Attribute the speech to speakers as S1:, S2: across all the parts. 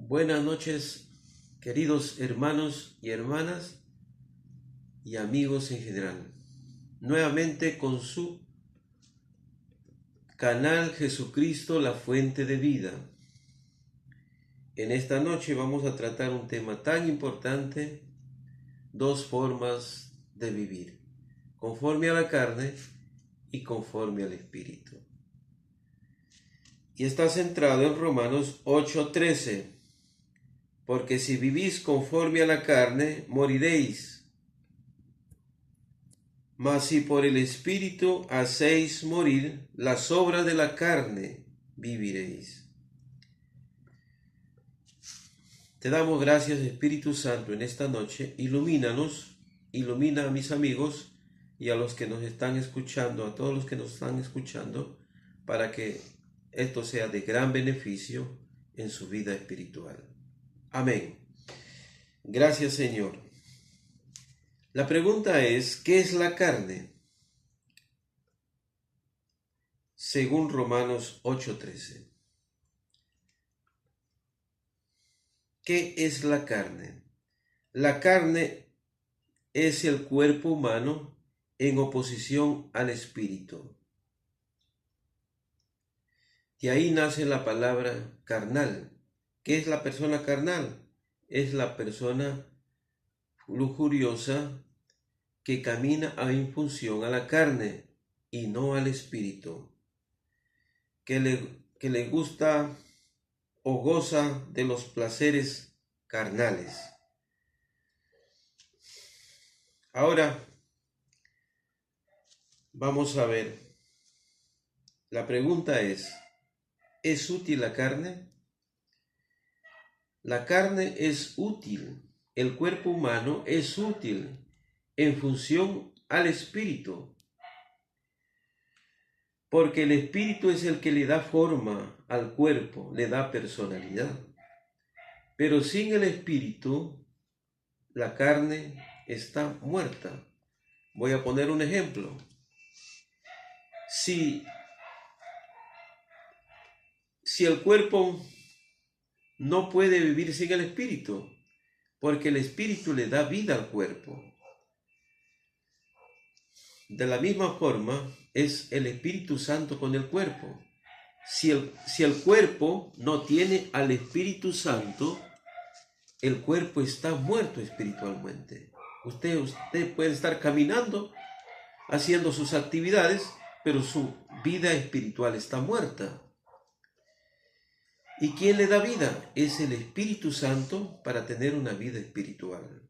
S1: Buenas noches, queridos hermanos y hermanas y amigos en general. Nuevamente con su canal Jesucristo, la fuente de vida. En esta noche vamos a tratar un tema tan importante, dos formas de vivir, conforme a la carne y conforme al Espíritu. Y está centrado en Romanos 8:13. Porque si vivís conforme a la carne, moriréis. Mas si por el Espíritu hacéis morir las obras de la carne, viviréis. Te damos gracias, Espíritu Santo, en esta noche. Ilumínanos, ilumina a mis amigos y a los que nos están escuchando, a todos los que nos están escuchando, para que esto sea de gran beneficio en su vida espiritual. Amén. Gracias, Señor. La pregunta es, ¿qué es la carne? Según Romanos 8:13. ¿Qué es la carne? La carne es el cuerpo humano en oposición al espíritu. De ahí nace la palabra carnal. ¿Qué es la persona carnal? Es la persona lujuriosa que camina en función a la carne y no al espíritu, que le gusta o goza de los placeres carnales. Ahora vamos a ver, la pregunta ¿es útil la carne? La carne es útil, el cuerpo humano es útil en función al espíritu, porque el espíritu es el que le da forma al cuerpo, le da personalidad. Pero sin el espíritu, la carne está muerta. Voy a poner un ejemplo. Si el cuerpo no puede vivir sin el espíritu, porque el espíritu le da vida al cuerpo. De la misma forma es el Espíritu Santo con el cuerpo. Si el cuerpo no tiene al Espíritu Santo, el cuerpo está muerto espiritualmente. Usted puede estar caminando, haciendo sus actividades, pero su vida espiritual está muerta. ¿Y quién le da vida? Es el Espíritu Santo para tener una vida espiritual.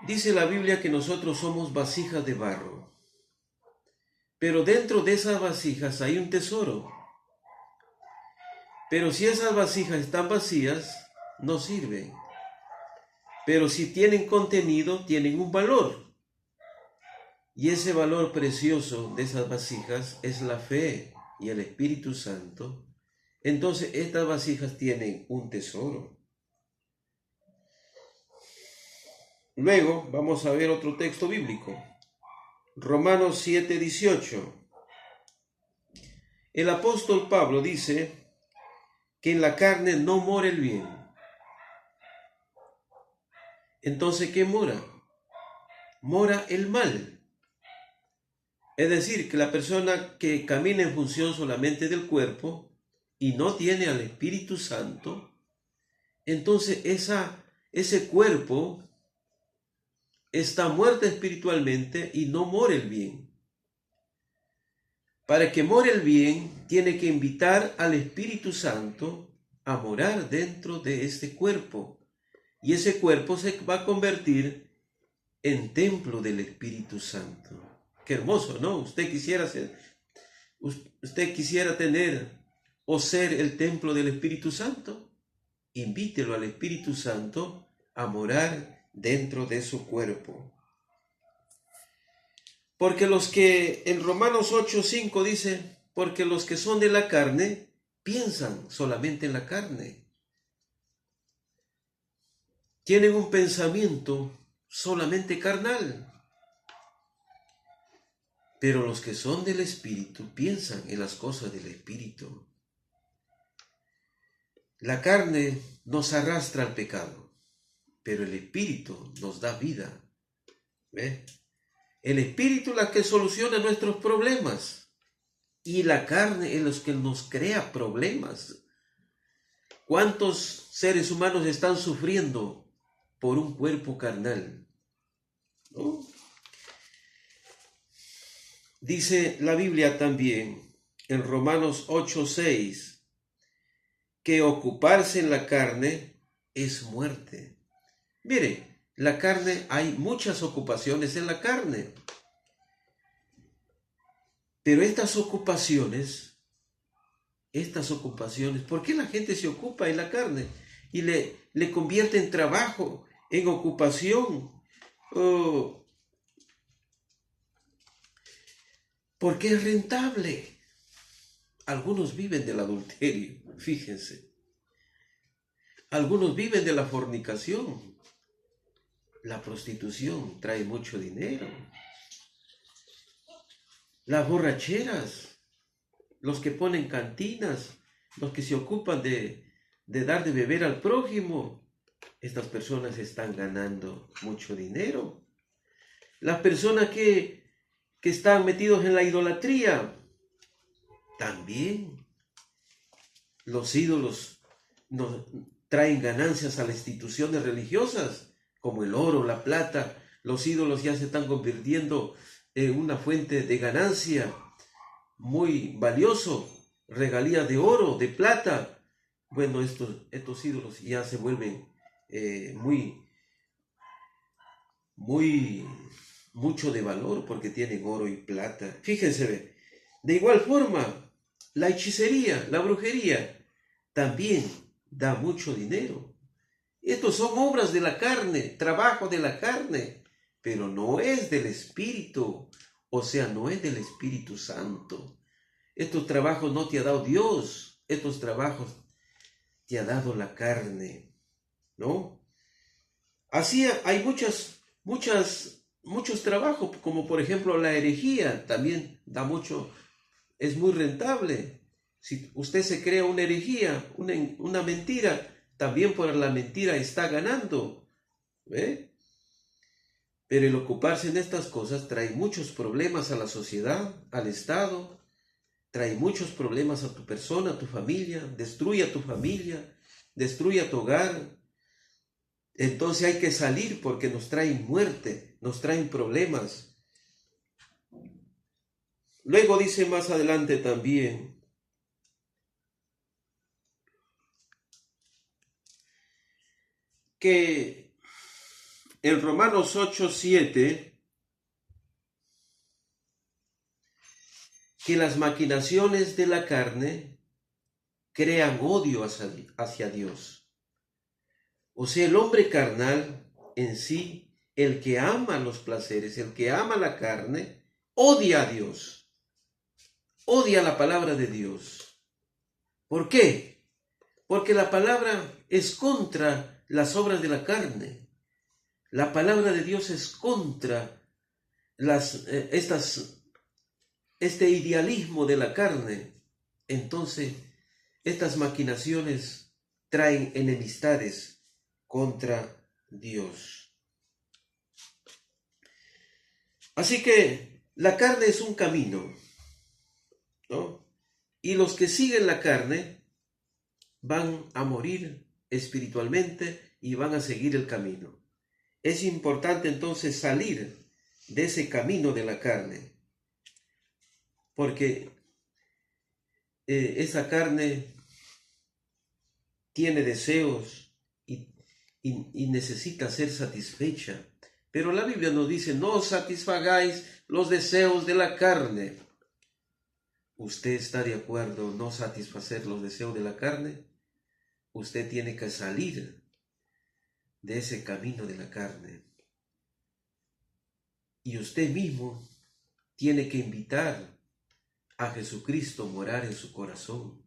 S1: Dice la Biblia que nosotros somos vasijas de barro, pero dentro de esas vasijas hay un tesoro. Pero si esas vasijas están vacías, no sirven. Pero si tienen contenido, tienen un valor. Y ese valor precioso de esas vasijas es la fe y el Espíritu Santo. Entonces estas vasijas tienen un tesoro. Luego vamos a ver otro texto bíblico. Romanos 7:18. El apóstol Pablo dice que en la carne no mora el bien. Entonces, ¿qué mora? Mora el mal. Es decir, que la persona que camina en función solamente del cuerpo y no tiene al Espíritu Santo, entonces ese cuerpo está muerto espiritualmente y no mora el bien. Para que more el bien, tiene que invitar al Espíritu Santo a morar dentro de este cuerpo. Y ese cuerpo se va a convertir en templo del Espíritu Santo. Qué hermoso, ¿no? Usted quisiera tener o ser el templo del Espíritu Santo. Invítelo al Espíritu Santo a morar dentro de su cuerpo. Porque en Romanos 8:5 dice, porque los que son de la carne piensan solamente en la carne. Tienen un pensamiento solamente carnal. Pero los que son del Espíritu piensan en las cosas del Espíritu. La carne nos arrastra al pecado, pero el Espíritu nos da vida. ¿Ve? El Espíritu es la que soluciona nuestros problemas y la carne es la que nos crea problemas. ¿Cuántos seres humanos están sufriendo por un cuerpo carnal? ¿No? Dice la Biblia también en Romanos 8:6 que ocuparse en la carne es muerte. Mire, la carne, hay muchas ocupaciones en la carne, pero estas ocupaciones, ¿por qué la gente se ocupa en la carne y le convierte en trabajo, en ocupación? Oh, porque es rentable. Algunos viven del adulterio, fíjense. Algunos viven de la fornicación. La prostitución trae mucho dinero. Las borracheras, los que ponen cantinas, los que se ocupan de dar de beber al prójimo, estas personas están ganando mucho dinero. Las personas que están metidos en la idolatría, también los ídolos nos traen ganancias a las instituciones religiosas, como el oro, la plata. Los ídolos ya se están convirtiendo en una fuente de ganancia muy valioso, regalías de oro, de plata. Bueno, estos ídolos ya se vuelven mucho de valor porque tienen oro y plata. Fíjense, de igual forma, la hechicería, la brujería, también da mucho dinero. Estos son obras de la carne, trabajo de la carne, pero no es del Espíritu, o sea, no es del Espíritu Santo. Estos trabajos no te ha dado Dios, estos trabajos te ha dado la carne, ¿no? Así hay muchos trabajos, como por ejemplo la herejía, también da mucho, es muy rentable. Si usted se crea una herejía, una mentira, también por la mentira está ganando, ¿ve? Pero el ocuparse en estas cosas trae muchos problemas a la sociedad, al Estado, trae muchos problemas a tu persona, a tu familia, destruye a tu familia, destruye a tu hogar. Entonces hay que salir porque nos traen muerte, nos traen problemas. Luego dice más adelante también que en Romanos 8:7 que las maquinaciones de la carne crean odio hacia Dios. O sea, el hombre carnal en sí, el que ama los placeres, el que ama la carne, odia a Dios, odia la palabra de Dios. ¿Por qué? Porque la palabra es contra las obras de la carne. La palabra de Dios es contra este idealismo de la carne. Entonces, estas maquinaciones traen enemistades contra Dios. Así que la carne es un camino, ¿no? Y los que siguen la carne van a morir espiritualmente y van a seguir el camino. Es importante entonces salir de ese camino de la carne, porque esa carne tiene deseos y necesita ser satisfecha. Pero la Biblia nos dice, no satisfagáis los deseos de la carne. ¿Usted está de acuerdo no satisfacer los deseos de la carne? Usted tiene que salir de ese camino de la carne. Y usted mismo tiene que invitar a Jesucristo a morar en su corazón.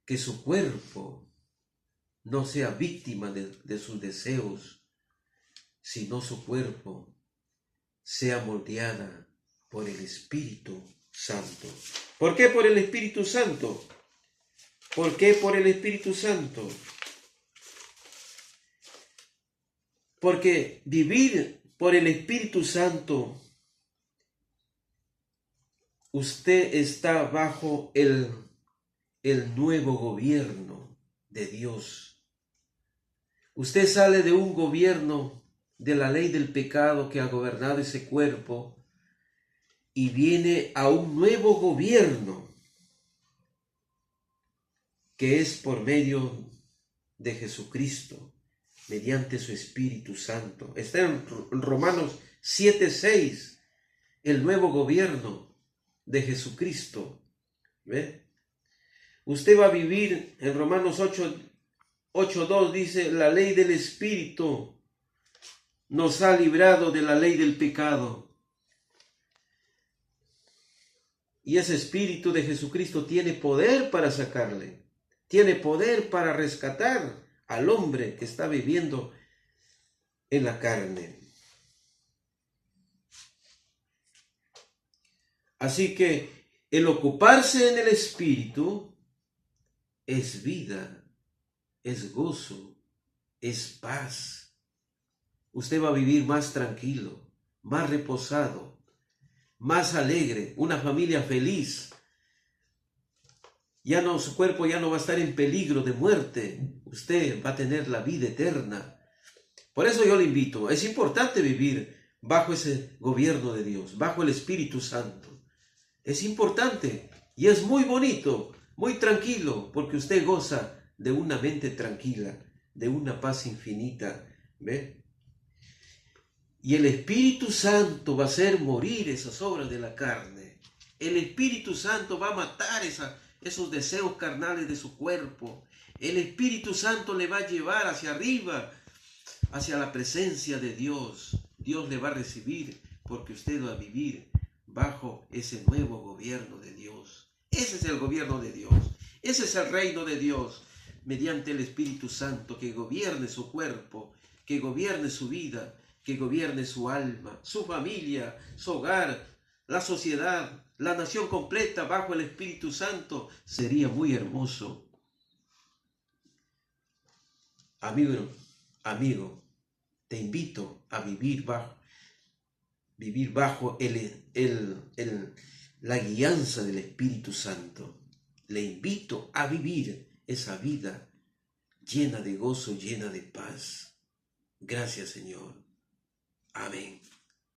S1: Que su cuerpo no sea víctima de sus deseos, sino su cuerpo sea moldeada por el Espíritu Santo. ¿Por qué por el Espíritu Santo? ¿Por qué? Por el Espíritu Santo. Porque vivir por el Espíritu Santo, usted está bajo el nuevo gobierno de Dios. Usted sale de un gobierno de la ley del pecado que ha gobernado ese cuerpo y viene a un nuevo gobierno que es por medio de Jesucristo, mediante su Espíritu Santo. Está en Romanos 7:6, el nuevo gobierno de Jesucristo. ¿Ve? Usted va a vivir en Romanos 8:2, dice, la ley del Espíritu nos ha librado de la ley del pecado. Y ese Espíritu de Jesucristo tiene poder para sacarle, tiene poder para rescatar al hombre que está viviendo en la carne. Así que el ocuparse en el Espíritu es vida, es gozo, es paz. Usted va a vivir más tranquilo, más reposado, más alegre, una familia feliz. Ya no, su cuerpo ya no va a estar en peligro de muerte. Usted va a tener la vida eterna. Por eso yo le invito, es importante vivir bajo ese gobierno de Dios, bajo el Espíritu Santo. Es importante y es muy bonito, muy tranquilo, porque usted goza de una mente tranquila, de una paz infinita. ¿Ve? Y el Espíritu Santo va a hacer morir esas obras de la carne. El Espíritu Santo va a matar esos deseos carnales de su cuerpo. El Espíritu Santo le va a llevar hacia arriba, hacia la presencia de Dios. Dios le va a recibir porque usted va a vivir bajo ese nuevo gobierno de Dios. Ese es el gobierno de Dios. Ese es el reino de Dios mediante el Espíritu Santo que gobierne su cuerpo, que gobierne su vida, que gobierne su alma, su familia, su hogar, la sociedad, la nación completa bajo el Espíritu Santo. Sería muy hermoso. Amigo, te invito a vivir bajo la guianza del Espíritu Santo. Le invito a vivir esa vida llena de gozo, llena de paz. Gracias, Señor. Amén.